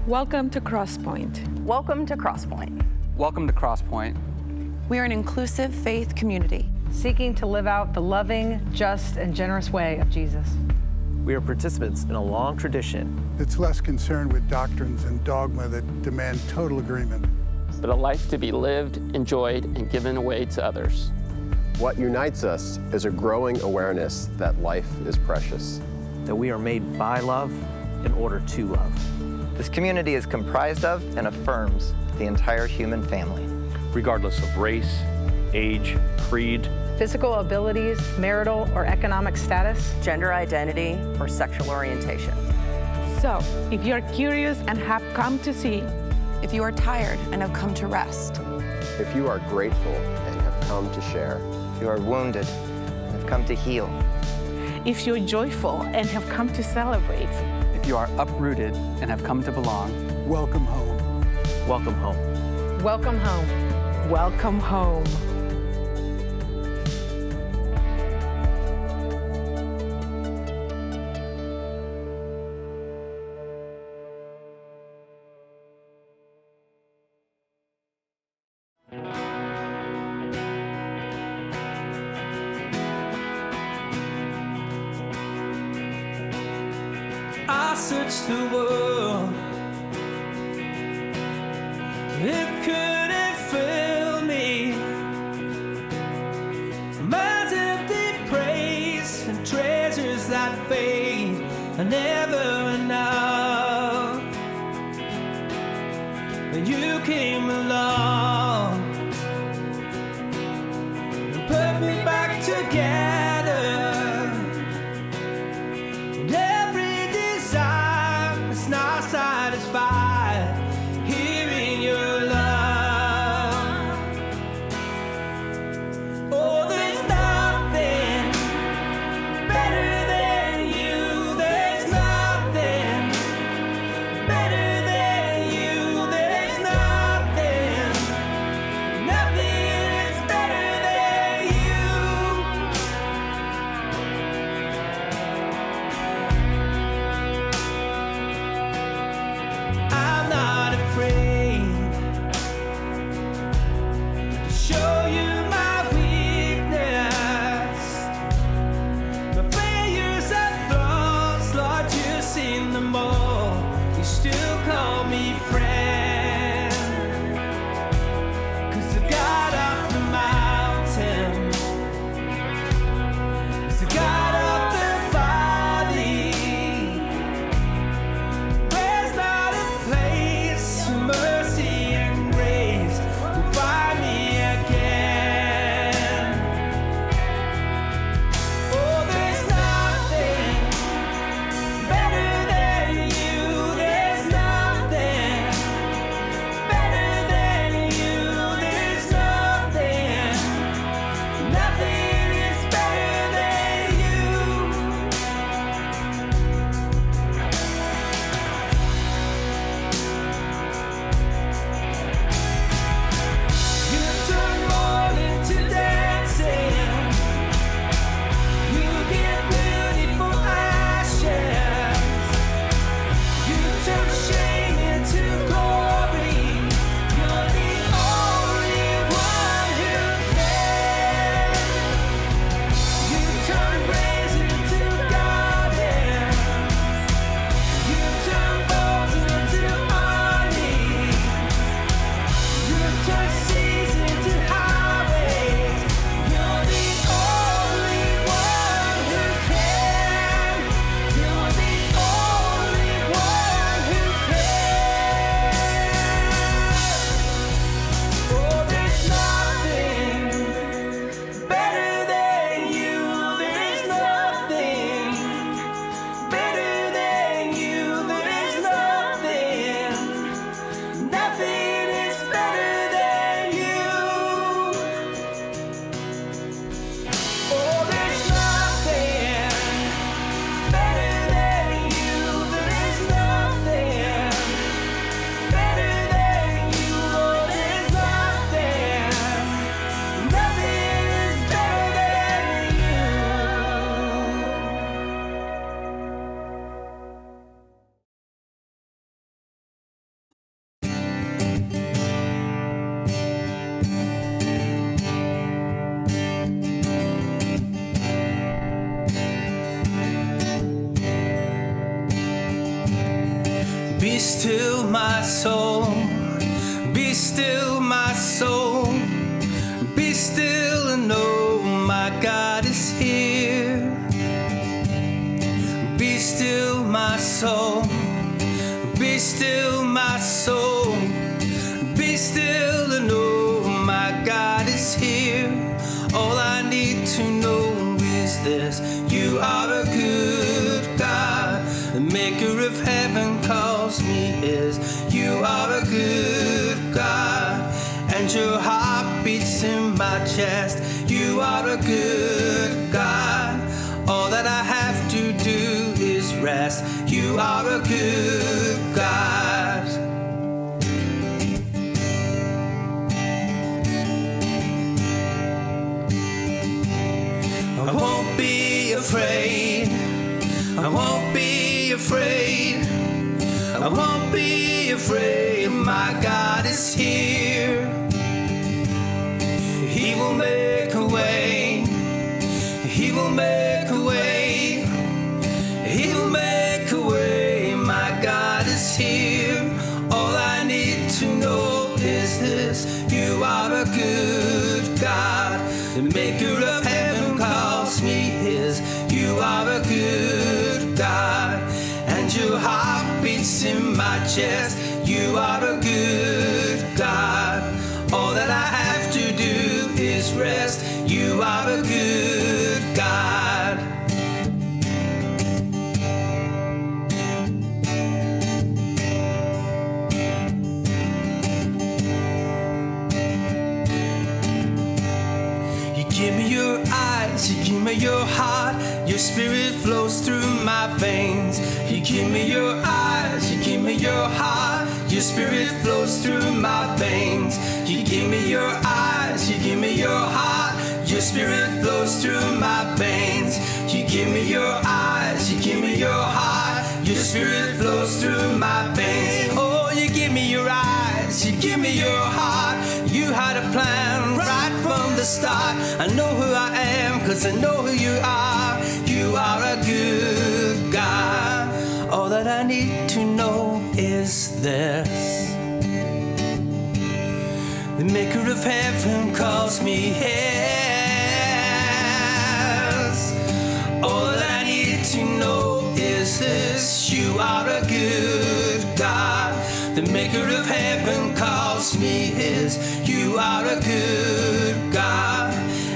Welcome to Crosspointe. Welcome to Crosspointe. Welcome to Crosspointe. We are an inclusive faith community seeking to live out the loving, just, and generous way of Jesus. We are participants in a long tradition that's less concerned with doctrines and dogma that demand total agreement, but a life to be lived, enjoyed, and given away to others. What unites us is a growing awareness that life is precious. That we are made by love in order to love. This community is comprised of and affirms the entire human family. Regardless of race, age, creed, physical abilities, marital or economic status, gender identity, or sexual orientation. So, if you're curious and have come to see, if you are tired and have come to rest, if you are grateful and have come to share, if you are wounded and have come to heal, if you're joyful and have come to celebrate, if you are uprooted and have come to belong, welcome home. Welcome home. Welcome home. Welcome home. I searched the world, it couldn't fill me. Minds empty praise and treasures that fade are never enough. When you came along and put me back together. Not satisfied hearing your love. Oh, there's nothing better than you. There's nothing better than you. There's nothing is better than you. I'm not afraid to show you my weakness, my failures and flaws. Lord, you've seen them all. You still call me friend, 'cause the God of the mountain is the God of the valley. Mercy and grace will find me again. Oh, there's nothing better than you. There's nothing better than you. There's nothing is better than you. You turn mourning to dancing. You give beauty for ashes. You turn shame into glory. You're the only one who can. You turn praise into gardens. You turn bones into honey. You turn seas into highways. You're the only one who can. You're the only one who can. Oh, there's nothing better than you. There's nothing better than you. There's nothing is better than soul. Be still, my soul. Be still and know my God is here. All I need to know is this: you are a good God. The maker of heaven calls me his. You are a good God, and your heart beats in my chest. You are a good God. All that I have to do is rest. You are a good God. I won't be afraid. I won't be afraid. I won't be afraid. My God is here. He will make a way. He will make a way. He will make a way. My God is here. All I need to know is this: you are a good God. The maker of heaven calls me his. You are a good God, and your heart beats in my chest. You are a good God. All that I have to do is rest. You are a good God. You give me your eyes, you give me your heart. Your spirit flows through my veins. You give me your eyes, you give me your heart. Your spirit flows through my veins. You give me your eyes, you give me your heart. Your spirit flows through my veins. You give me your eyes, you give me your heart. Your spirit flows through my veins. Oh, you give me your eyes, you give me your heart. You had a plan right from the start. I know who I am, 'cause I know who you are. You are a good God. All that I need to know is this: the maker of heaven calls me his. All that I need to know is this: you are a good God. The maker of heaven calls me his. You are a good God,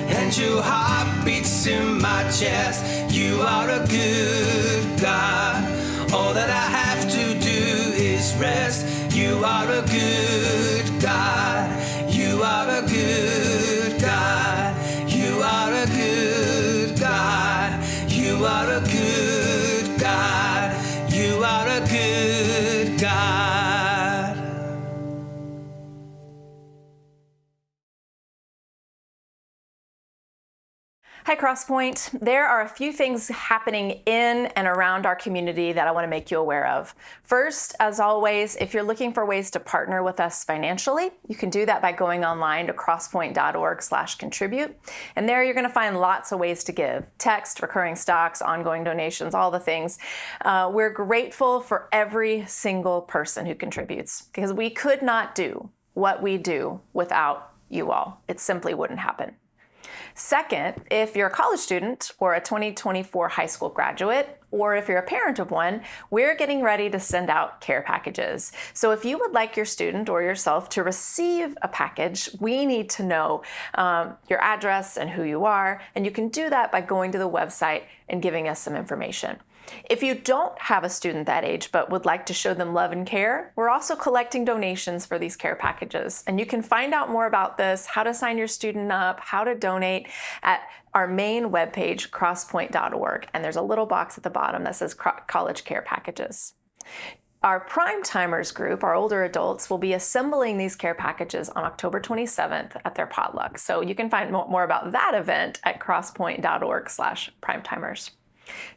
and your heart beats in my chest. You are a good God. All that I have to do is rest. You are a good God. You are a good God. You are a good God. You are a good God. You are a good God. Hi, Crosspointe. There are a few things happening in and around our community that I want to make you aware of. First, as always, if you're looking for ways to partner with us financially, you can do that by going online to crosspointe.org/contribute. And there you're going to find lots of ways to give: text, recurring stocks, ongoing donations, all the things. We're grateful for every single person who contributes, because we could not do what we do without you all. It simply wouldn't happen. Second, if you're a college student or a 2024 high school graduate, or if you're a parent of one, we're getting ready to send out care packages. So if you would like your student or yourself to receive a package, we need to know your address and who you are, and you can do that by going to the website and giving us some information. If you don't have a student that age but would like to show them love and care, we're also collecting donations for these care packages. And you can find out more about this, how to sign your student up, how to donate, at our main webpage, crosspointe.org. And there's a little box at the bottom that says College Care Packages. Our Prime Timers group, our older adults, will be assembling these care packages on October 27th at their potluck. So you can find more about that event at crosspointe.org/primetimers.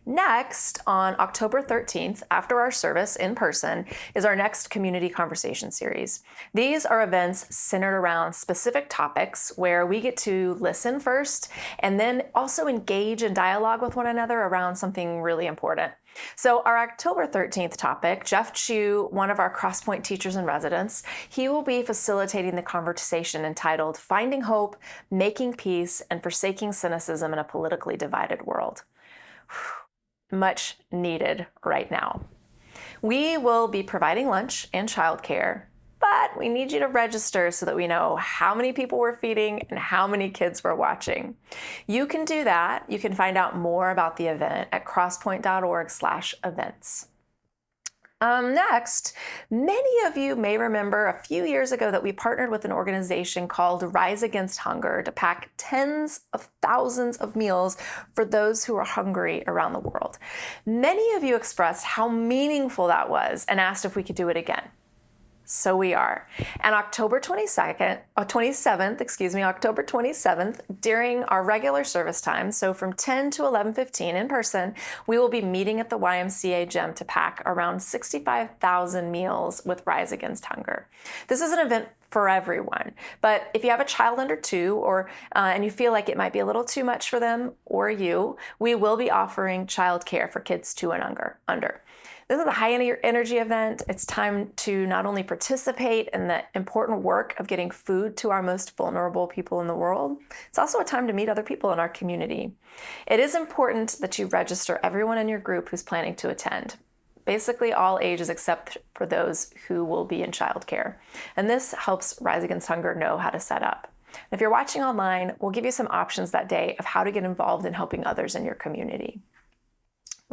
Next, on October 13th, after our service in person, is our next community conversation series. These are events centered around specific topics where we get to listen first and then also engage in dialogue with one another around something really important. So our October 13th topic, Jeff Chu, one of our Crosspointe teachers in residence, he will be facilitating the conversation entitled Finding Hope, Making Peace, and Forsaking Cynicism in a Politically Divided World. Much needed right now. We will be providing lunch and childcare, but we need you to register so that we know how many people we're feeding and how many kids we're watching. You can do that. You can find out more about the event at crosspointe.org/events. Next, many of you may remember a few years ago that we partnered with an organization called Rise Against Hunger to pack tens of thousands of meals for those who are hungry around the world. Many of you expressed how meaningful that was and asked if we could do it again. So we are. And October 27th, during our regular service time, so from 10 to 11:15 in person, we will be meeting at the YMCA gym to pack around 65,000 meals with Rise Against Hunger. This is an event for everyone, but if you have a child under 2 or and you feel like it might be a little too much for them or you, we will be offering childcare for kids 2 and under. This is a high energy event. It's time to not only participate in the important work of getting food to our most vulnerable people in the world, it's also a time to meet other people in our community. It is important that you register everyone in your group who's planning to attend. Basically all ages except for those who will be in childcare. And this helps Rise Against Hunger know how to set up. If you're watching online, we'll give you some options that day of how to get involved in helping others in your community.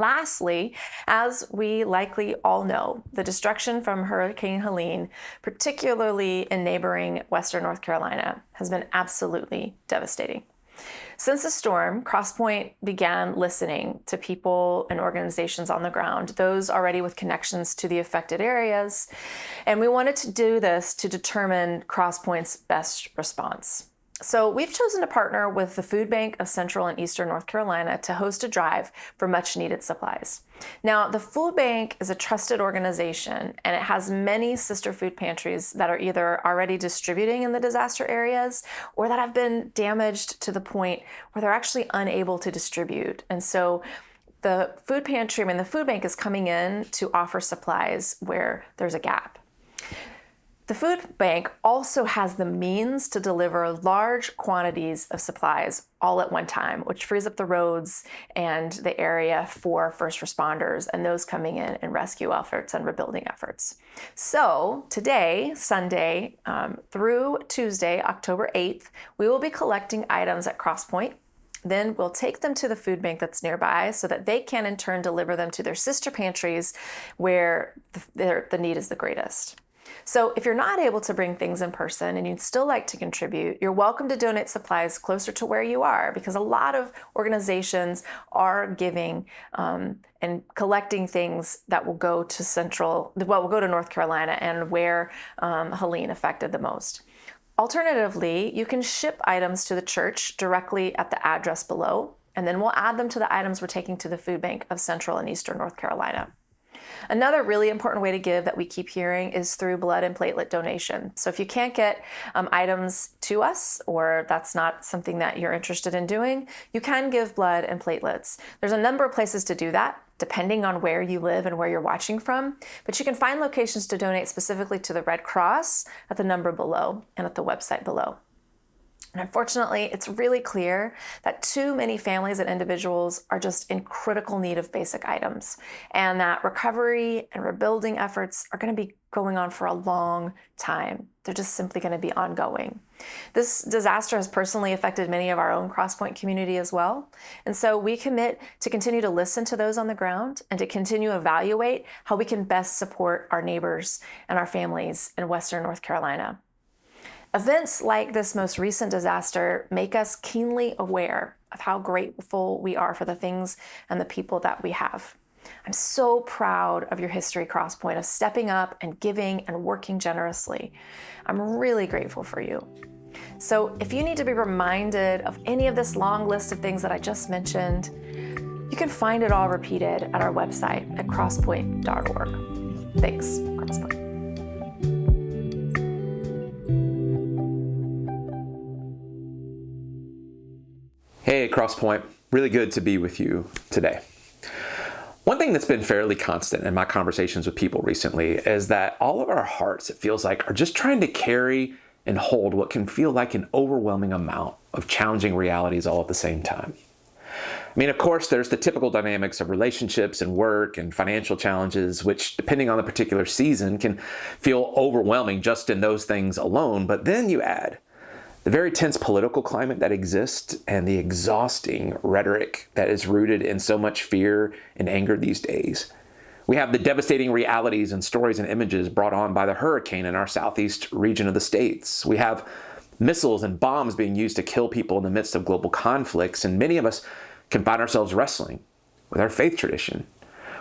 Lastly, as we likely all know, the destruction from Hurricane Helene, particularly in neighboring Western North Carolina, has been absolutely devastating. Since the storm, Crosspointe began listening to people and organizations on the ground, those already with connections to the affected areas, and we wanted to do this to determine Crosspointe's best response. So we've chosen to partner with the Food Bank of Central and Eastern North Carolina to host a drive for much needed supplies. Now, the Food Bank is a trusted organization and it has many sister food pantries that are either already distributing in the disaster areas or that have been damaged to the point where they're actually unable to distribute. And so the Food Bank is coming in to offer supplies where there's a gap. The food bank also has the means to deliver large quantities of supplies all at one time, which frees up the roads and the area for first responders and those coming in rescue efforts and rebuilding efforts. So today, Sunday, through Tuesday, October 8th, we will be collecting items at Crosspointe. Then we'll take them to the food bank that's nearby so that they can in turn deliver them to their sister pantries where the need is the greatest. So if you're not able to bring things in person and you'd still like to contribute, you're welcome to donate supplies closer to where you are because a lot of organizations are giving and collecting things that will go to North Carolina and where Helene affected the most. Alternatively, you can ship items to the church directly at the address below, and then we'll add them to the items we're taking to the Food Bank of Central and Eastern North Carolina. Another really important way to give that we keep hearing is through blood and platelet donation. So if you can't get items to us, or that's not something that you're interested in doing, you can give blood and platelets. There's a number of places to do that, depending on where you live and where you're watching from, but you can find locations to donate specifically to the Red Cross at the number below and at the website below. And unfortunately, it's really clear that too many families and individuals are just in critical need of basic items, and that recovery and rebuilding efforts are going to be going on for a long time. They're just simply going to be ongoing. This disaster has personally affected many of our own Crosspointe community as well. And so we commit to continue to listen to those on the ground and to continue to evaluate how we can best support our neighbors and our families in Western North Carolina. Events like this most recent disaster make us keenly aware of how grateful we are for the things and the people that we have. I'm so proud of your history, Crosspointe, of stepping up and giving and working generously. I'm really grateful for you. So if you need to be reminded of any of this long list of things that I just mentioned, you can find it all repeated at our website at crosspointe.org. Thanks, Crosspointe. Hey, Crosspointe, really good to be with you today. One thing that's been fairly constant in my conversations with people recently is that all of our hearts, it feels like, are just trying to carry and hold what can feel like an overwhelming amount of challenging realities all at the same time. I mean, of course, there's the typical dynamics of relationships and work and financial challenges, which, depending on the particular season, can feel overwhelming just in those things alone. But then you add the very tense political climate that exists and the exhausting rhetoric that is rooted in so much fear and anger these days. We have the devastating realities and stories and images brought on by the hurricane in our southeast region of the States. We have missiles and bombs being used to kill people in the midst of global conflicts, and many of us can find ourselves wrestling with our faith tradition,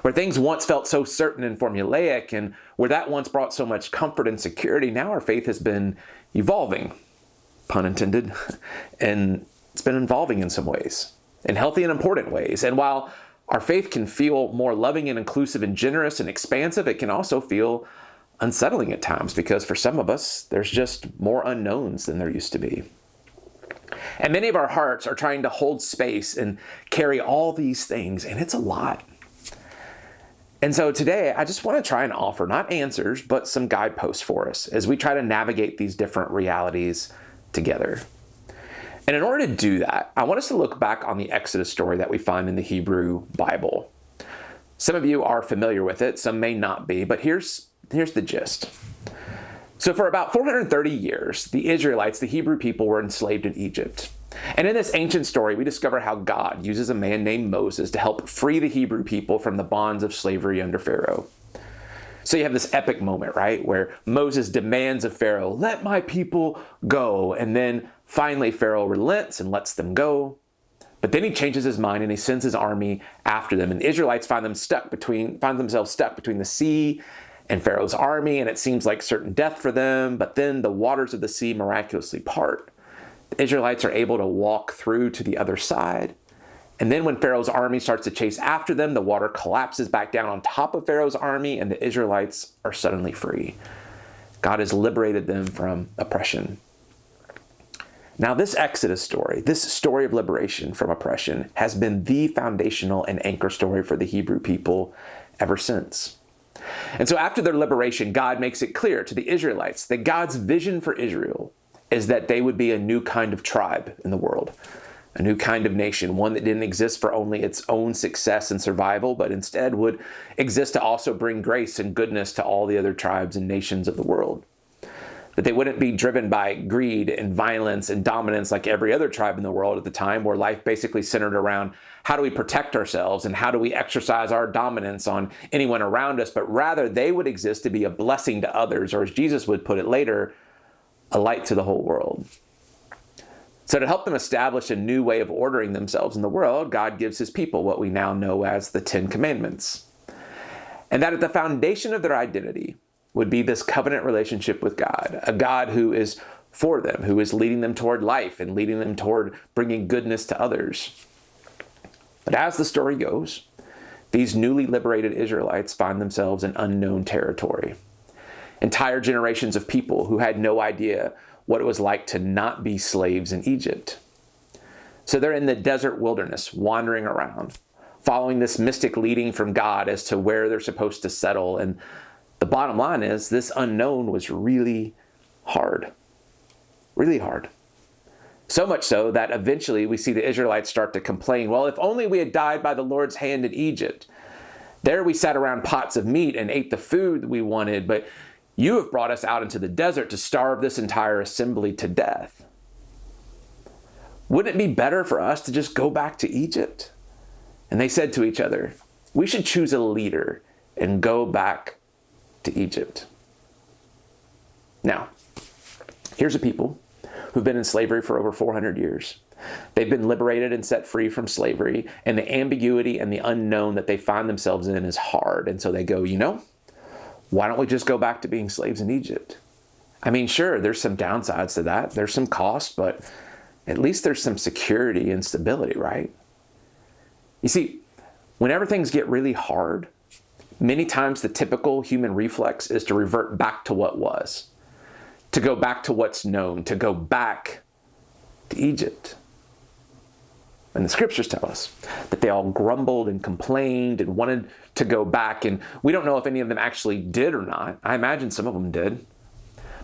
where things once felt so certain and formulaic, and where that once brought so much comfort and security. Now our faith has been evolving, pun intended, and it's been evolving in some ways, in healthy and important ways. And while our faith can feel more loving and inclusive and generous and expansive, it can also feel unsettling at times, because for some of us, there's just more unknowns than there used to be. And many of our hearts are trying to hold space and carry all these things, and it's a lot. And so today, I just want to try and offer not answers, but some guideposts for us as we try to navigate these different realities together. And in order to do that, I want us to look back on the Exodus story that we find in the Hebrew Bible. Some of you are familiar with it, some may not be, but here's the gist. So for about 430 years, the Israelites, the Hebrew people, were enslaved in Egypt. And in this ancient story, we discover how God uses a man named Moses to help free the Hebrew people from the bonds of slavery under Pharaoh. So you have this epic moment, right, where Moses demands of Pharaoh, "Let my people go." And then finally Pharaoh relents and lets them go. But then he changes his mind and he sends his army after them. And the Israelites find themselves stuck between the sea and Pharaoh's army, and it seems like certain death for them. But then the waters of the sea miraculously part. The Israelites are able to walk through to the other side. And then when Pharaoh's army starts to chase after them, the water collapses back down on top of Pharaoh's army, and the Israelites are suddenly free. God has liberated them from oppression. Now, this Exodus story, this story of liberation from oppression, has been the foundational and anchor story for the Hebrew people ever since. And so after their liberation, God makes it clear to the Israelites that God's vision for Israel is that they would be a new kind of tribe in the world, a new kind of nation, one that didn't exist for only its own success and survival, but instead would exist to also bring grace and goodness to all the other tribes and nations of the world. That they wouldn't be driven by greed and violence and dominance like every other tribe in the world at the time, where life basically centered around how do we protect ourselves and how do we exercise our dominance on anyone around us, but rather they would exist to be a blessing to others, or as Jesus would put it later, a light to the whole world. So to help them establish a new way of ordering themselves in the world, God gives his people what we now know as the 10 Commandments. And that at the foundation of their identity would be this covenant relationship with God, a God who is for them, who is leading them toward life and leading them toward bringing goodness to others. But as the story goes, these newly liberated Israelites find themselves in unknown territory. Entire generations of people who had no idea what it was like to not be slaves in Egypt. So they're in the desert wilderness, wandering around, following this mystic leading from God as to where they're supposed to settle. And the bottom line is this unknown was really hard. Really hard. So much so that eventually we see the Israelites start to complain, well, if only we had died by the Lord's hand in Egypt. There we sat around pots of meat and ate the food we wanted, but you have brought us out into the desert to starve this entire assembly to death. Wouldn't it be better for us to just go back to Egypt? And they said to each other, we should choose a leader and go back to Egypt. Now, here's a people who've been in slavery for over 400 years. They've been liberated and set free from slavery, and the ambiguity and the unknown that they find themselves in is hard. And so they go, why don't we just go back to being slaves in Egypt? I mean, sure, there's some downsides to that. There's some cost, but at least there's some security and stability, right? You see, whenever things get really hard, many times the typical human reflex is to revert back to what was, to go back to what's known, to go back to Egypt. And the scriptures tell us that they all grumbled and complained and wanted to go back. And we don't know if any of them actually did or not. I imagine some of them did.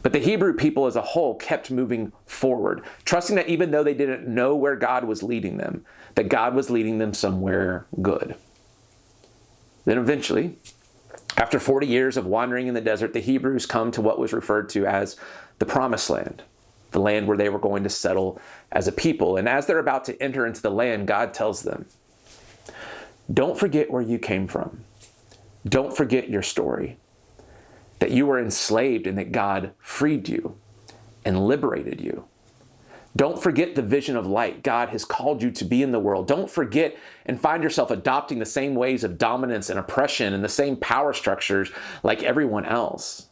But the Hebrew people as a whole kept moving forward, trusting that even though they didn't know where God was leading them, that God was leading them somewhere good. Then eventually, after 40 years of wandering in the desert, the Hebrews come to what was referred to as the Promised Land, the land where they were going to settle as a people. And as they're about to enter into the land, God tells them, don't forget where you came from. Don't forget your story, that you were enslaved and that God freed you and liberated you. Don't forget the vision of light God has called you to be in the world. Don't forget and find yourself adopting the same ways of dominance and oppression and the same power structures like everyone else.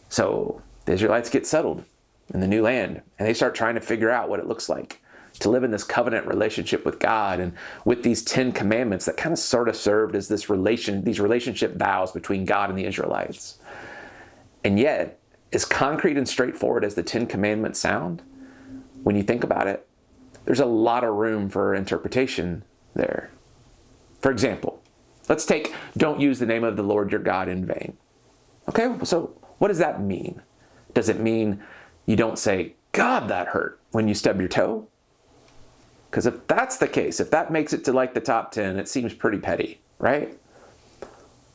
So the Israelites get settled in the new land, and they start trying to figure out what it looks like to live in this covenant relationship with God and with these 10 commandments that kind of sort of served as these relationship vows between God and the Israelites. And yet, as concrete and straightforward as the 10 commandments sound, when you think about it, there's a lot of room for interpretation there. For example, let's take, don't use the name of the Lord your God in vain. Okay, so what does that mean? Does it mean you don't say, God, that hurt, when you stub your toe? Because if that's the case, if that makes it to like the top 10, it seems pretty petty, right?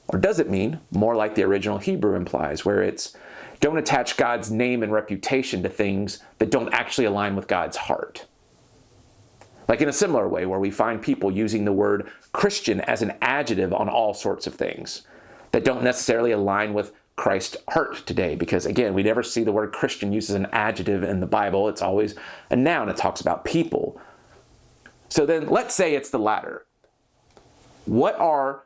Or does it mean more like the original Hebrew implies, where it's don't attach God's name and reputation to things that don't actually align with God's heart? Like in a similar way where we find people using the word Christian as an adjective on all sorts of things that don't necessarily align with Christ's heart today. Because again, we never see the word Christian used as an adjective in the Bible. It's always a noun. It talks about people. So then let's say it's the latter. What are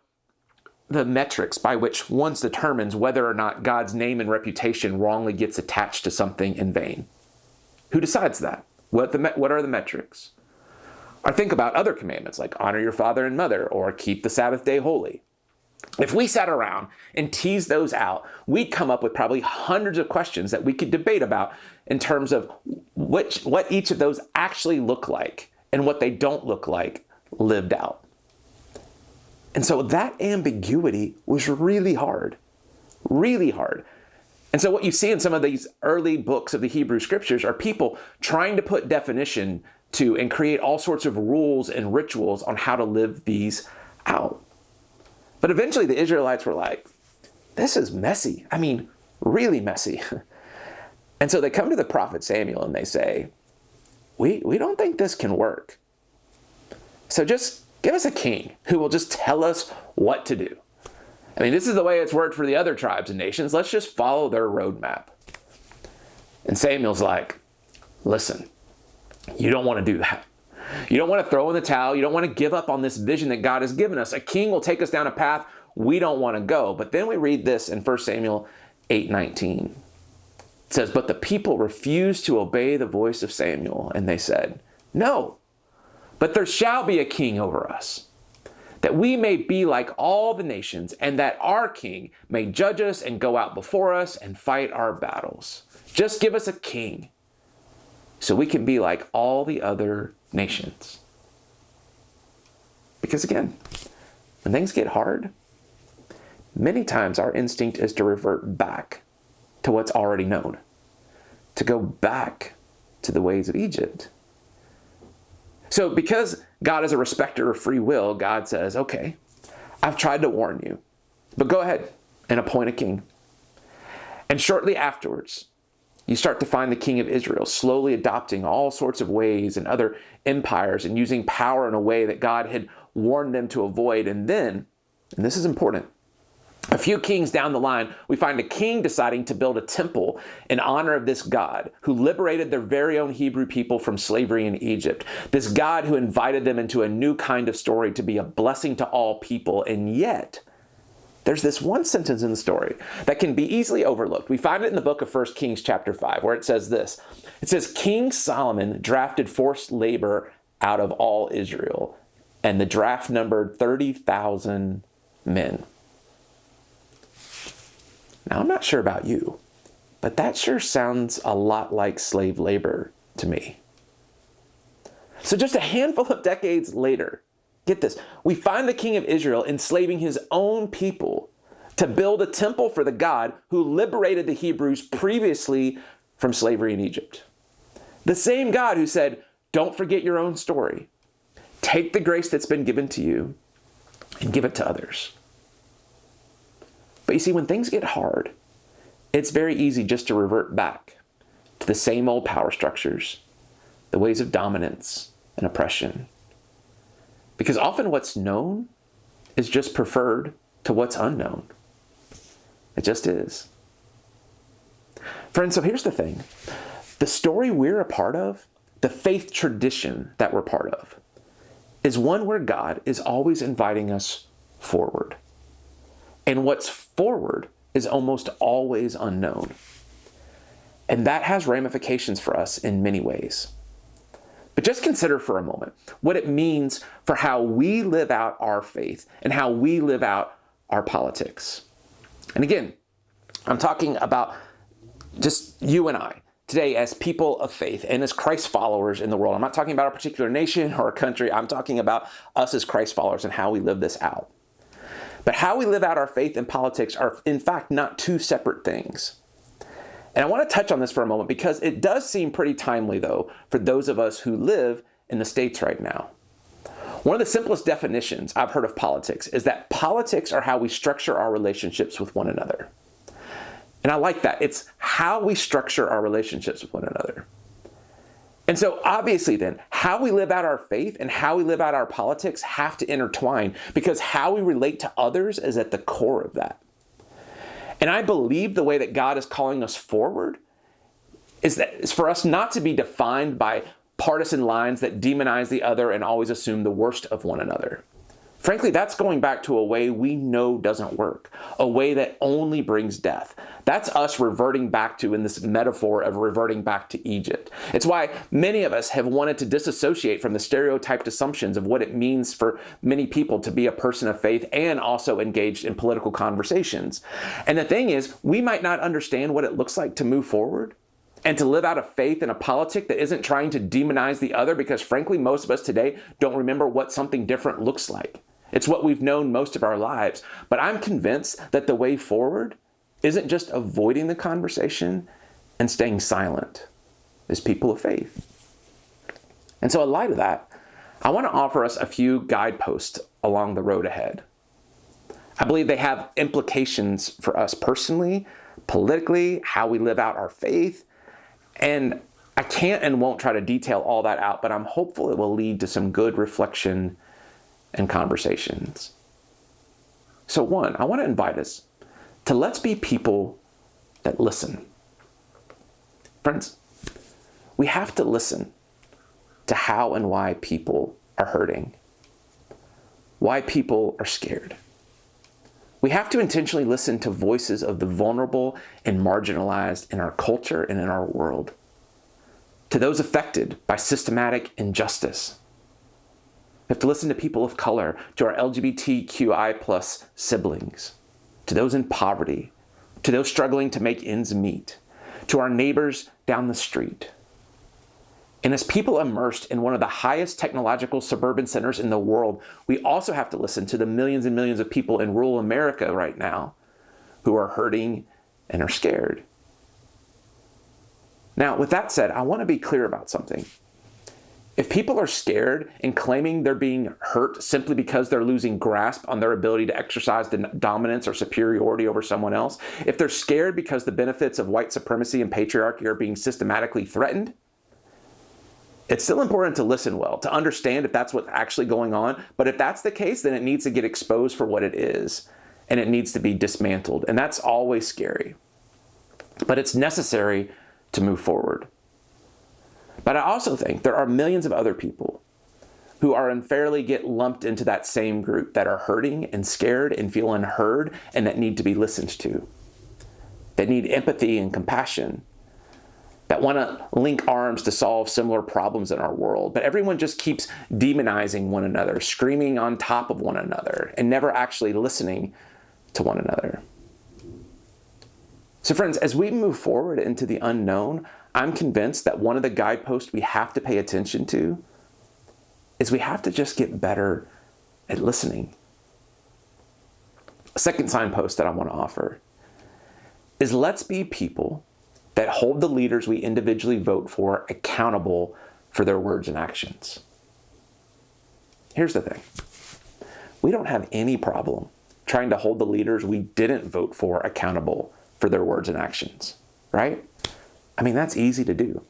the metrics by which one determines whether or not God's name and reputation wrongly gets attached to something in vain? Who decides that? What are the metrics? Or think about other commandments like honor your father and mother or keep the Sabbath day holy. If we sat around and teased those out, we'd come up with probably hundreds of questions that we could debate about in terms of what each of those actually look like and what they don't look like lived out. And so that ambiguity was really hard, really hard. And so what you see in some of these early books of the Hebrew scriptures are people trying to put definition to and create all sorts of rules and rituals on how to live these out. But eventually the Israelites were like, this is messy. I mean, really messy. And so they come to the prophet Samuel and they say, we don't think this can work. So just give us a king who will just tell us what to do. I mean, this is the way it's worked for the other tribes and nations. Let's just follow their roadmap. And Samuel's like, listen, you don't want to do that. You don't want to throw in the towel. You don't want to give up on this vision that God has given us. A king will take us down a path we don't want to go. But then we read this in 1 Samuel 8:19. It says, but the people refused to obey the voice of Samuel, and they said, no, but there shall be a king over us, that we may be like all the nations, and that our king may judge us and go out before us and fight our battles. Just give us a king so we can be like all the other nations. Because again, when things get hard, many times our instinct is to revert back to what's already known, to go back to the ways of Egypt. So because God is a respecter of free will, God says, okay, I've tried to warn you, but go ahead and appoint a king. And shortly afterwards, you start to find the king of Israel slowly adopting all sorts of ways and other empires and using power in a way that God had warned them to avoid. And then, and this is important, a few kings down the line, we find a king deciding to build a temple in honor of this God who liberated their very own Hebrew people from slavery in Egypt. This God who invited them into a new kind of story to be a blessing to all people. And yet, there's this one sentence in the story that can be easily overlooked. We find it in the book of 1 Kings chapter 5, where it says this. It says, King Solomon drafted forced labor out of all Israel, and the draft numbered 30,000 men. Now, I'm not sure about you, but that sure sounds a lot like slave labor to me. So just a handful of decades later, get this, we find the king of Israel enslaving his own people, to build a temple for the God who liberated the Hebrews previously from slavery in Egypt. The same God who said, don't forget your own story. Take the grace that's been given to you and give it to others. But you see, when things get hard, it's very easy just to revert back to the same old power structures, the ways of dominance and oppression. Because often what's known is just preferred to what's unknown. It just is. Friends, so here's the thing. The story we're a part of, the faith tradition that we're part of, is one where God is always inviting us forward. And what's forward is almost always unknown. And that has ramifications for us in many ways. But just consider for a moment what it means for how we live out our faith and how we live out our politics. And again, I'm talking about just you and I today as people of faith and as Christ followers in the world. I'm not talking about a particular nation or a country. I'm talking about us as Christ followers and how we live this out. But how we live out our faith and politics are, in fact, not two separate things. And I want to touch on this for a moment because it does seem pretty timely, though, for those of us who live in the States right now. One of the simplest definitions I've heard of politics is that politics are how we structure our relationships with one another. And I like that. It's how we structure our relationships with one another. And so obviously then, how we live out our faith and how we live out our politics have to intertwine because how we relate to others is at the core of that. And I believe the way that God is calling us forward is for us not to be defined by partisan lines that demonize the other and always assume the worst of one another. Frankly, that's going back to a way we know doesn't work, a way that only brings death. That's us reverting back to, in this metaphor of reverting back to Egypt. It's why many of us have wanted to disassociate from the stereotyped assumptions of what it means for many people to be a person of faith and also engaged in political conversations. And the thing is, we might not understand what it looks like to move forward and to live out a faith in a politic that isn't trying to demonize the other because frankly, most of us today don't remember what something different looks like. It's what we've known most of our lives. But I'm convinced that the way forward isn't just avoiding the conversation and staying silent as people of faith. And so in light of that, I want to offer us a few guideposts along the road ahead. I believe they have implications for us personally, politically, how we live out our faith. And I can't and won't try to detail all that out, but I'm hopeful it will lead to some good reflection and conversations. So one, I want to invite us to let's be people that listen. Friends, we have to listen to how and why people are hurting, why people are scared. We have to intentionally listen to voices of the vulnerable and marginalized in our culture and in our world, to those affected by systematic injustice. We have to listen to people of color, to our LGBTQI+ siblings, to those in poverty, to those struggling to make ends meet, to our neighbors down the street. And as people immersed in one of the highest technological suburban centers in the world, we also have to listen to the millions and millions of people in rural America right now who are hurting and are scared. Now, with that said, I want to be clear about something. If people are scared and claiming they're being hurt simply because they're losing grasp on their ability to exercise the dominance or superiority over someone else, if they're scared because the benefits of white supremacy and patriarchy are being systematically threatened, it's still important to listen well, to understand if that's what's actually going on. But if that's the case, then it needs to get exposed for what it is, and it needs to be dismantled. And that's always scary. But it's necessary to move forward. But I also think there are millions of other people who are unfairly get lumped into that same group that are hurting and scared and feel unheard and that need to be listened to, that need empathy and compassion, that want to link arms to solve similar problems in our world. But everyone just keeps demonizing one another, screaming on top of one another, and never actually listening to one another. So friends, as we move forward into the unknown, I'm convinced that one of the guideposts we have to pay attention to is we have to just get better at listening. A second signpost that I want to offer is let's be people that hold the leaders we individually vote for accountable for their words and actions. Here's the thing. We don't have any problem trying to hold the leaders we didn't vote for accountable for their words and actions, right? I mean, that's easy to do.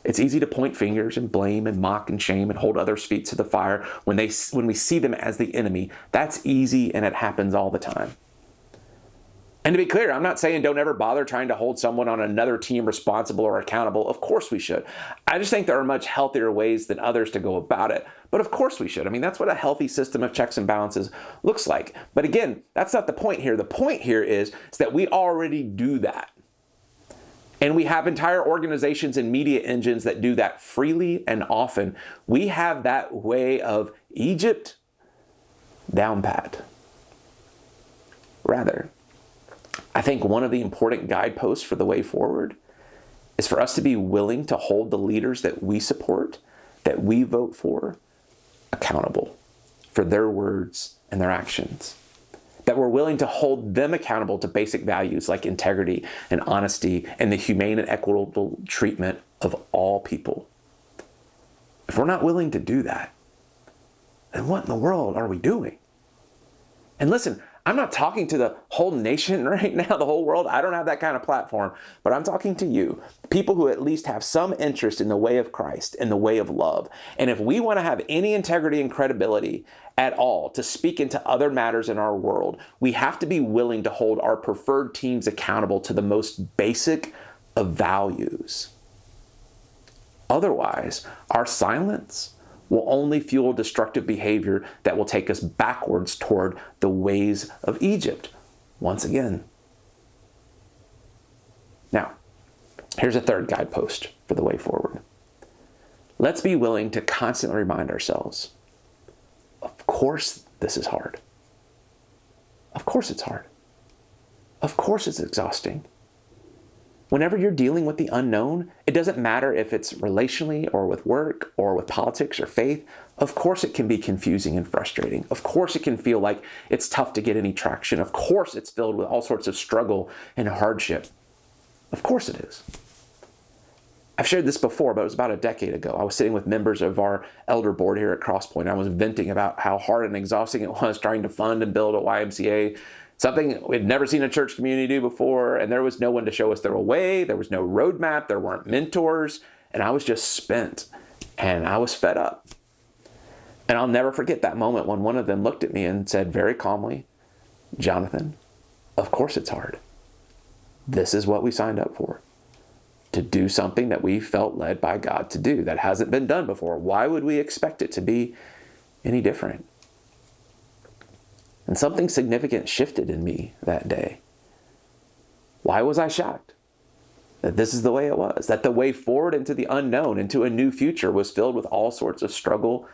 It's easy to point fingers and blame and mock and shame and hold others' feet to the fire when we see them as the enemy. That's easy, and it happens all the time. And to be clear, I'm not saying don't ever bother trying to hold someone on another team responsible or accountable. Of course we should. I just think there are much healthier ways than others to go about it. But of course we should. I mean, that's what a healthy system of checks and balances looks like. But again, that's not the point here. The point here is that we already do that. And we have entire organizations and media engines that do that freely and often. We have that way of Egypt down pat. Rather, I think one of the important guideposts for the way forward is for us to be willing to hold the leaders that we support, that we vote for, accountable for their words and their actions. That we're willing to hold them accountable to basic values like integrity and honesty and the humane and equitable treatment of all people. If we're not willing to do that, then what in the world are we doing? And listen, I'm not talking to the whole nation right now, the whole world. I don't have that kind of platform, but I'm talking to you, people who at least have some interest in the way of Christ, in the way of love. And if we want to have any integrity and credibility at all to speak into other matters in our world, we have to be willing to hold our preferred teams accountable to the most basic of values. Otherwise, our silence will only fuel destructive behavior that will take us backwards toward the ways of Egypt once again. Now, here's a third guidepost for the way forward. Let's be willing to constantly remind ourselves, of course this is hard. Of course it's hard. Of course it's exhausting. Whenever you're dealing with the unknown, it doesn't matter if it's relationally or with work or with politics or faith. Of course it can be confusing and frustrating. Of course it can feel like it's tough to get any traction. Of course it's filled with all sorts of struggle and hardship. Of course it is. I've shared this before, but it was about a decade ago. I was sitting with members of our elder board here at Crosspointe. I was venting about how hard and exhausting it was trying to fund and build a YMCA, something we'd never seen a church community do before, and there was no one to show us their way. There was no roadmap. There weren't mentors, and I was just spent, and I was fed up. And I'll never forget that moment when one of them looked at me and said very calmly, "Jonathan, of course it's hard. This is what we signed up for, to do something that we felt led by God to do that hasn't been done before. Why would we expect it to be any different?" And something significant shifted in me that day. Why was I shocked? That this is the way it was, that the way forward into the unknown, into a new future, was filled with all sorts of struggle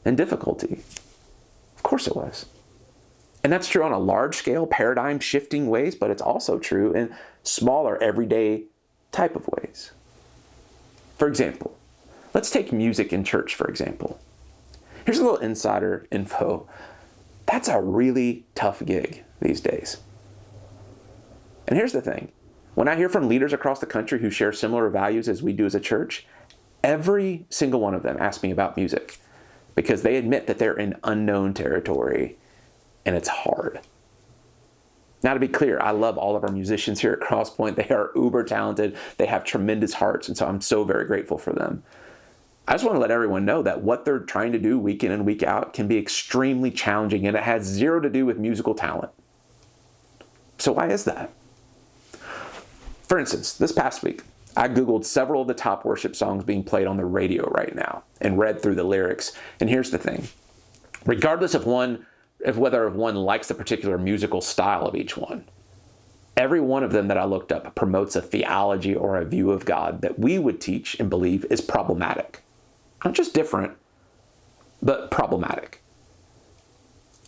and difficulty. Of course it was. And that's true on a large scale, paradigm shifting ways, but it's also true in smaller, everyday type of ways. For example, let's take music in church, for example. Here's a little insider info. That's a really tough gig these days. And here's the thing. When I hear from leaders across the country who share similar values as we do as a church, every single one of them asks me about music because they admit that they're in unknown territory and it's hard. Now, to be clear, I love all of our musicians here at Crosspointe. They are uber talented. They have tremendous hearts, and so I'm so very grateful for them. I just want to let everyone know that what they're trying to do week in and week out can be extremely challenging, and it has zero to do with musical talent. So why is that? For instance, this past week, I Googled several of the top worship songs being played on the radio right now and read through the lyrics. And here's the thing. Regardless of whether one likes the particular musical style of each one, every one of them that I looked up promotes a theology or a view of God that we would teach and believe is problematic. Not just different, but problematic.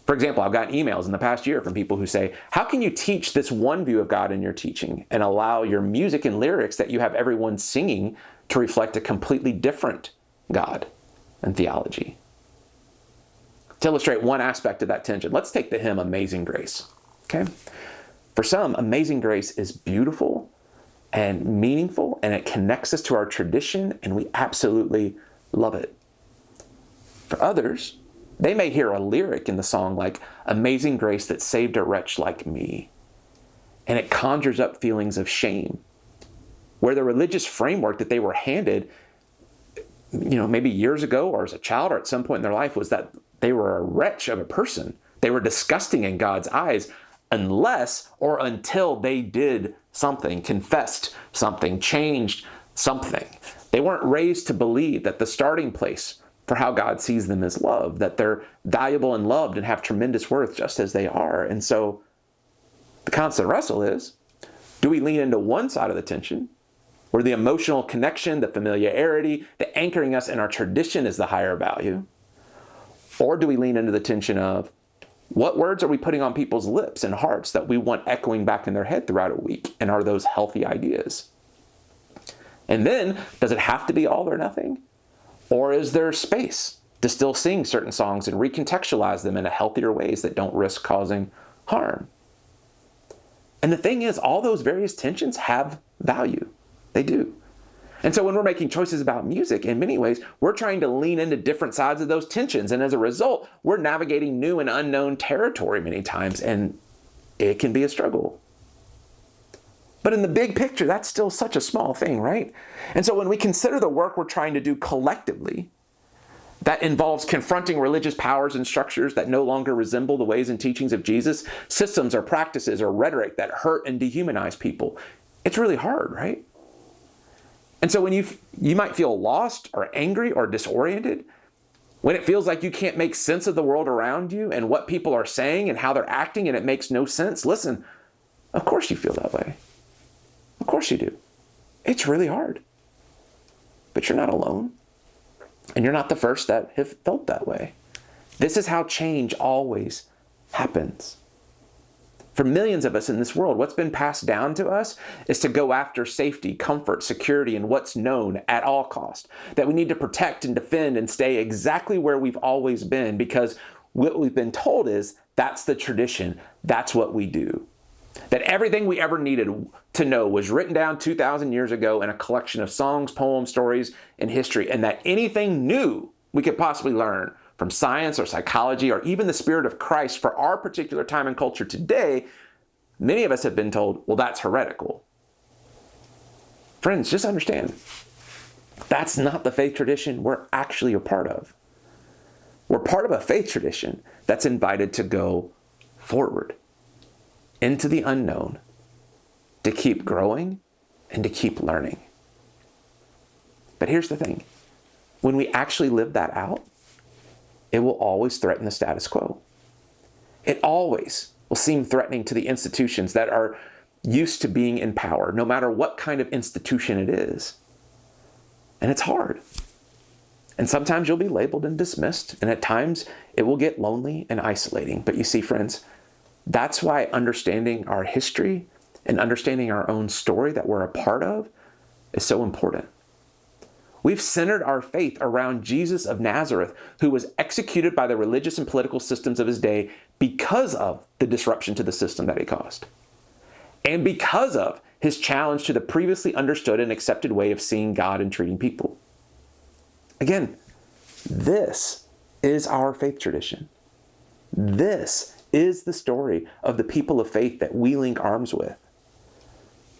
For example, I've gotten emails in the past year from people who say, how can you teach this one view of God in your teaching and allow your music and lyrics that you have everyone singing to reflect a completely different God and theology? To illustrate one aspect of that tension, let's take the hymn Amazing Grace. Okay? For some, Amazing Grace is beautiful and meaningful, and it connects us to our tradition, and we absolutely love it. For others, they may hear a lyric in the song like, Amazing Grace that saved a wretch like me, and it conjures up feelings of shame, where the religious framework that they were handed, maybe years ago or as a child or at some point in their life, was that they were a wretch of a person. They were disgusting in God's eyes unless or until they did something, confessed something, changed something. They weren't raised to believe that the starting place for how God sees them is love, that they're valuable and loved and have tremendous worth just as they are. And so the constant wrestle is, do we lean into one side of the tension, where the emotional connection, the familiarity, the anchoring us in our tradition is the higher value? Or do we lean into the tension of, what words are we putting on people's lips and hearts that we want echoing back in their head throughout a week? And are those healthy ideas? And then, does it have to be all or nothing? Or is there space to still sing certain songs and recontextualize them in a healthier ways that don't risk causing harm? And the thing is, all those various tensions have value. They do. And so when we're making choices about music, in many ways, we're trying to lean into different sides of those tensions. And as a result, we're navigating new and unknown territory many times, and it can be a struggle. But in the big picture, that's still such a small thing, right? And so when we consider the work we're trying to do collectively, that involves confronting religious powers and structures that no longer resemble the ways and teachings of Jesus, systems or practices or rhetoric that hurt and dehumanize people, it's really hard, right? And so when you might feel lost or angry or disoriented, when it feels like you can't make sense of the world around you and what people are saying and how they're acting and it makes no sense, listen, of course you feel that way. Of course you do. It's really hard. But you're not alone. And you're not the first that have felt that way. This is how change always happens. For millions of us in this world, what's been passed down to us is to go after safety, comfort, security, and what's known at all cost. That we need to protect and defend and stay exactly where we've always been, because what we've been told is that's the tradition, that's what we do. That everything we ever needed to know was written down 2,000 years ago in a collection of songs, poems, stories, and history, and that anything new we could possibly learn from science or psychology or even the Spirit of Christ for our particular time and culture today, many of us have been told, well, that's heretical. Friends, just understand, that's not the faith tradition we're actually a part of. We're part of a faith tradition that's invited to go forward into the unknown, to keep growing and to keep learning. But here's the thing, when we actually live that out, it will always threaten the status quo. It always will seem threatening to the institutions that are used to being in power, no matter what kind of institution it is. And it's hard. And sometimes you'll be labeled and dismissed, and at times it will get lonely and isolating. But you see, friends, that's why understanding our history and understanding our own story that we're a part of is so important. We've centered our faith around Jesus of Nazareth, who was executed by the religious and political systems of his day because of the disruption to the system that he caused, and because of his challenge to the previously understood and accepted way of seeing God and treating people. Again, this is our faith tradition. This is the story of the people of faith that we link arms with.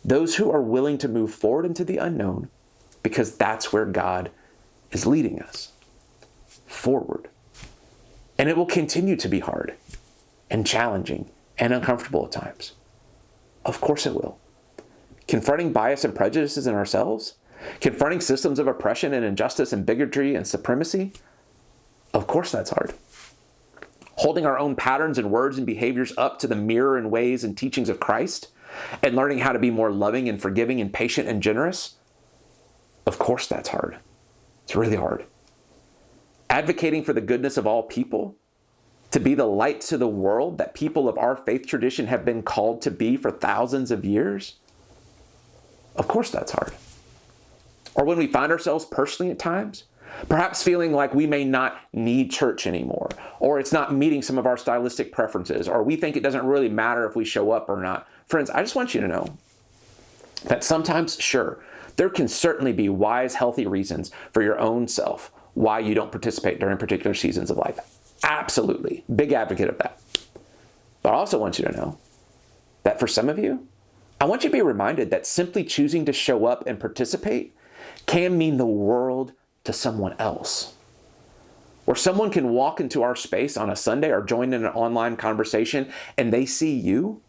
Those who are willing to move forward into the unknown, because that's where God is leading us, forward. And it will continue to be hard and challenging and uncomfortable at times. Of course it will. Confronting bias and prejudices in ourselves, confronting systems of oppression and injustice and bigotry and supremacy, of course that's hard. Holding our own patterns and words and behaviors up to the mirror and ways and teachings of Christ, and learning how to be more loving and forgiving and patient and generous, of course that's hard. It's really hard. Advocating for the goodness of all people, to be the light to the world that people of our faith tradition have been called to be for thousands of years, of course that's hard. Or when we find ourselves personally at times Perhaps feeling like we may not need church anymore, or it's not meeting some of our stylistic preferences, or we think it doesn't really matter if we show up or not. Friends, I just want you to know that sometimes, sure, there can certainly be wise, healthy reasons for your own self why you don't participate during particular seasons of life. Absolutely. Big advocate of that. But I also want you to know that for some of you, I want you to be reminded that simply choosing to show up and participate can mean the world to someone else. Or someone can walk into our space on a Sunday or join in an online conversation and they see you.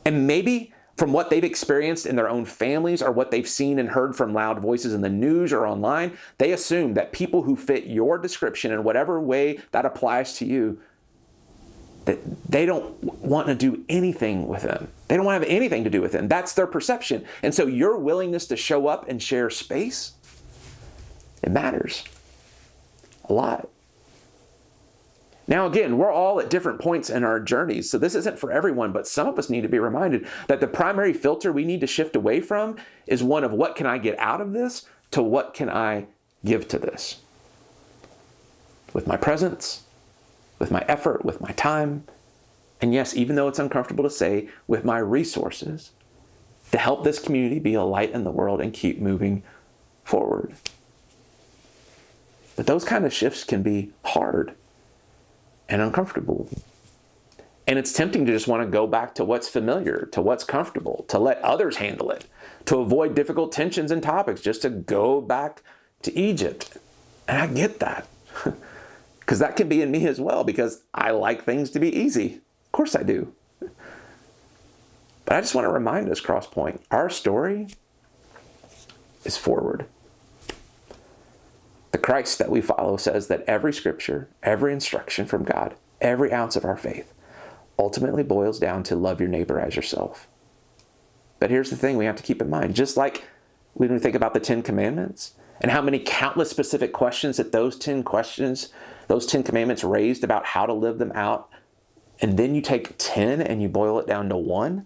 And maybe from what they've experienced in their own families or what they've seen and heard from loud voices in the news or online, they assume that people who fit your description in whatever way that applies to you, that they don't want to do anything with them. They don't want to have anything to do with them. That's their perception. And so your willingness to show up and share space, it matters a lot. Now, again, we're all at different points in our journeys, so this isn't for everyone, but some of us need to be reminded that the primary filter we need to shift away from is one of what can I get out of this to what can I give to this? With my presence, with my effort, with my time, and yes, even though it's uncomfortable to say, with my resources to help this community be a light in the world and keep moving forward. But those kind of shifts can be hard and uncomfortable. And it's tempting to just want to go back to what's familiar, to what's comfortable, to let others handle it, to avoid difficult tensions and topics, just to go back to Egypt. And I get that. Because that can be in me as well, because I like things to be easy. Of course I do. But I just want to remind us, Crosspointe, our story is forward. The Christ that we follow says that every scripture, every instruction from God, every ounce of our faith ultimately boils down to love your neighbor as yourself. But here's the thing we have to keep in mind. Just like when we think about the 10 Commandments and how many countless specific questions that those 10 Commandments raised about how to live them out, and then you take 10 and you boil it down to 1,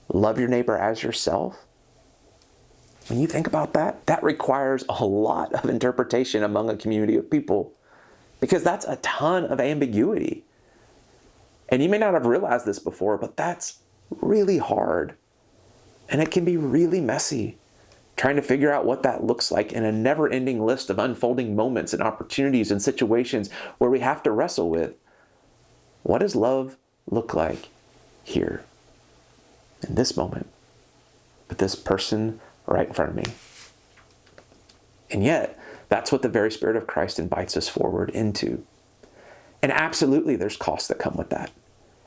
love your neighbor as yourself. When you think about that, that requires a lot of interpretation among a community of people, because that's a ton of ambiguity. And you may not have realized this before, but that's really hard. And it can be really messy, trying to figure out what that looks like in a never-ending list of unfolding moments and opportunities and situations where we have to wrestle with, what does love look like here, in this moment, with this person right in front of me? And yet, that's what the very Spirit of Christ invites us forward into. And absolutely, there's costs that come with that.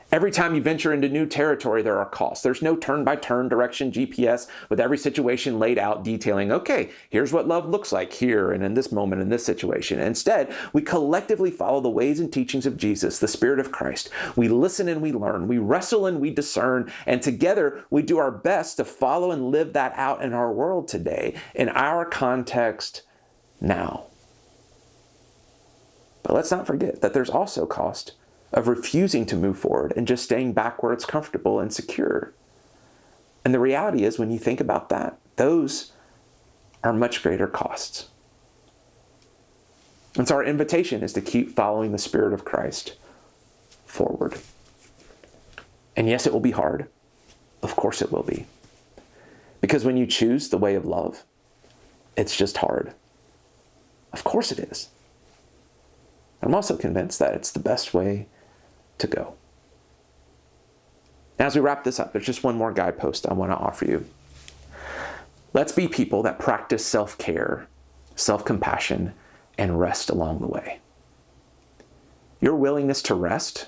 Every time you venture into new territory, there are costs. There's no turn-by-turn direction GPS with every situation laid out detailing, okay, here's what love looks like here and in this moment, in this situation. Instead, we collectively follow the ways and teachings of Jesus, the Spirit of Christ. We listen and we learn. We wrestle and we discern. And together, we do our best to follow and live that out in our world today, in our context now. But let's not forget that there's also cost of refusing to move forward and just staying back where it's comfortable and secure. And the reality is, when you think about that, those are much greater costs. And so our invitation is to keep following the Spirit of Christ forward. And yes, it will be hard. Of course it will be. Because when you choose the way of love, it's just hard. Of course it is. I'm also convinced that it's the best way to go. Now, as we wrap this up, there's just one more guidepost I want to offer you. Let's be people that practice self-care, self-compassion, and rest along the way. Your willingness to rest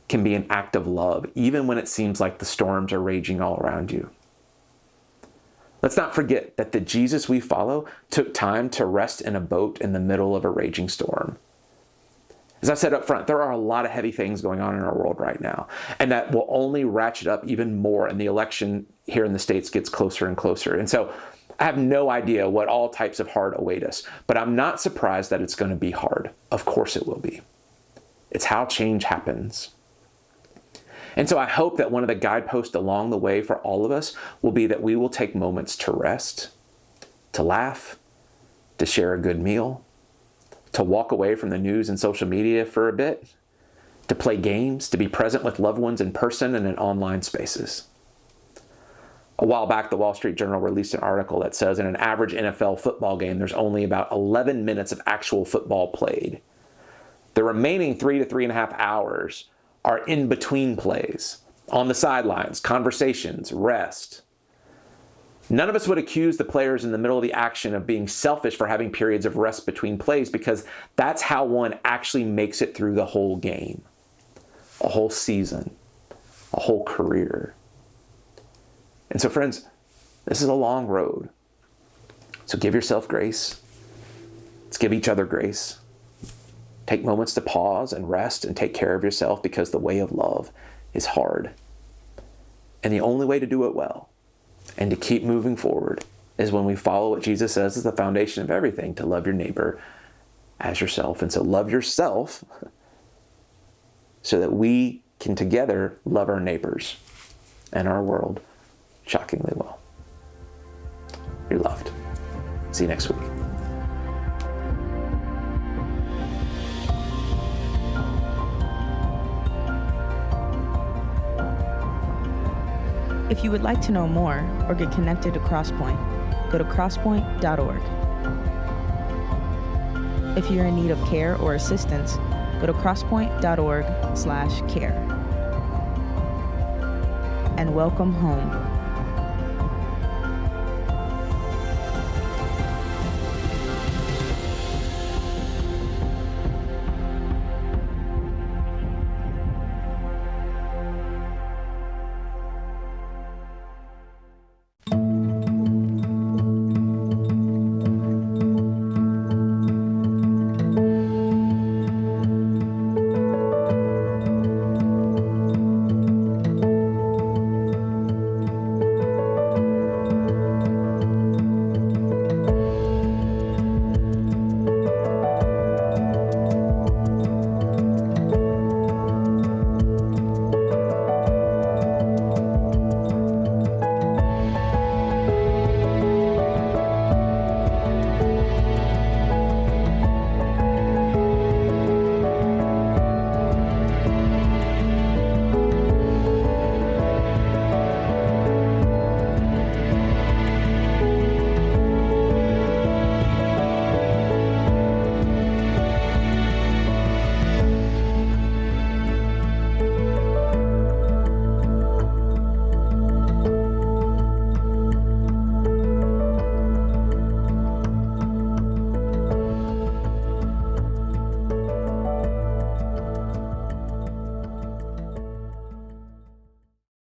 can be an act of love, even when it seems like the storms are raging all around you. Let's not forget that the Jesus we follow took time to rest in a boat in the middle of a raging storm. As I said up front, there are a lot of heavy things going on in our world right now, and that will only ratchet up even more, and the election here in the States gets closer and closer. And so I have no idea what all types of hard await us, but I'm not surprised that it's going to be hard. Of course it will be. It's how change happens. And so I hope that one of the guideposts along the way for all of us will be that we will take moments to rest, to laugh, to share a good meal, to walk away from the news and social media for a bit, to play games, to be present with loved ones in person and in online spaces. A while back, the Wall Street Journal released an article that says in an average NFL football game, there's only about 11 minutes of actual football played. The remaining 3 to 3.5 hours are in between plays, on the sidelines, conversations, rest. None of us would accuse the players in the middle of the action of being selfish for having periods of rest between plays, because that's how one actually makes it through the whole game, a whole season, a whole career. And so, friends, this is a long road. So give yourself grace. Let's give each other grace. Take moments to pause and rest and take care of yourself, because the way of love is hard. And the only way to do it well and to keep moving forward is when we follow what Jesus says is the foundation of everything, to love your neighbor as yourself. And so love yourself so that we can together love our neighbors and our world shockingly well. You're loved. See you next week. If you would like to know more or get connected to Crosspointe, go to crosspointenc.org. If you're in need of care or assistance, go to crosspointe.org/care. And welcome home.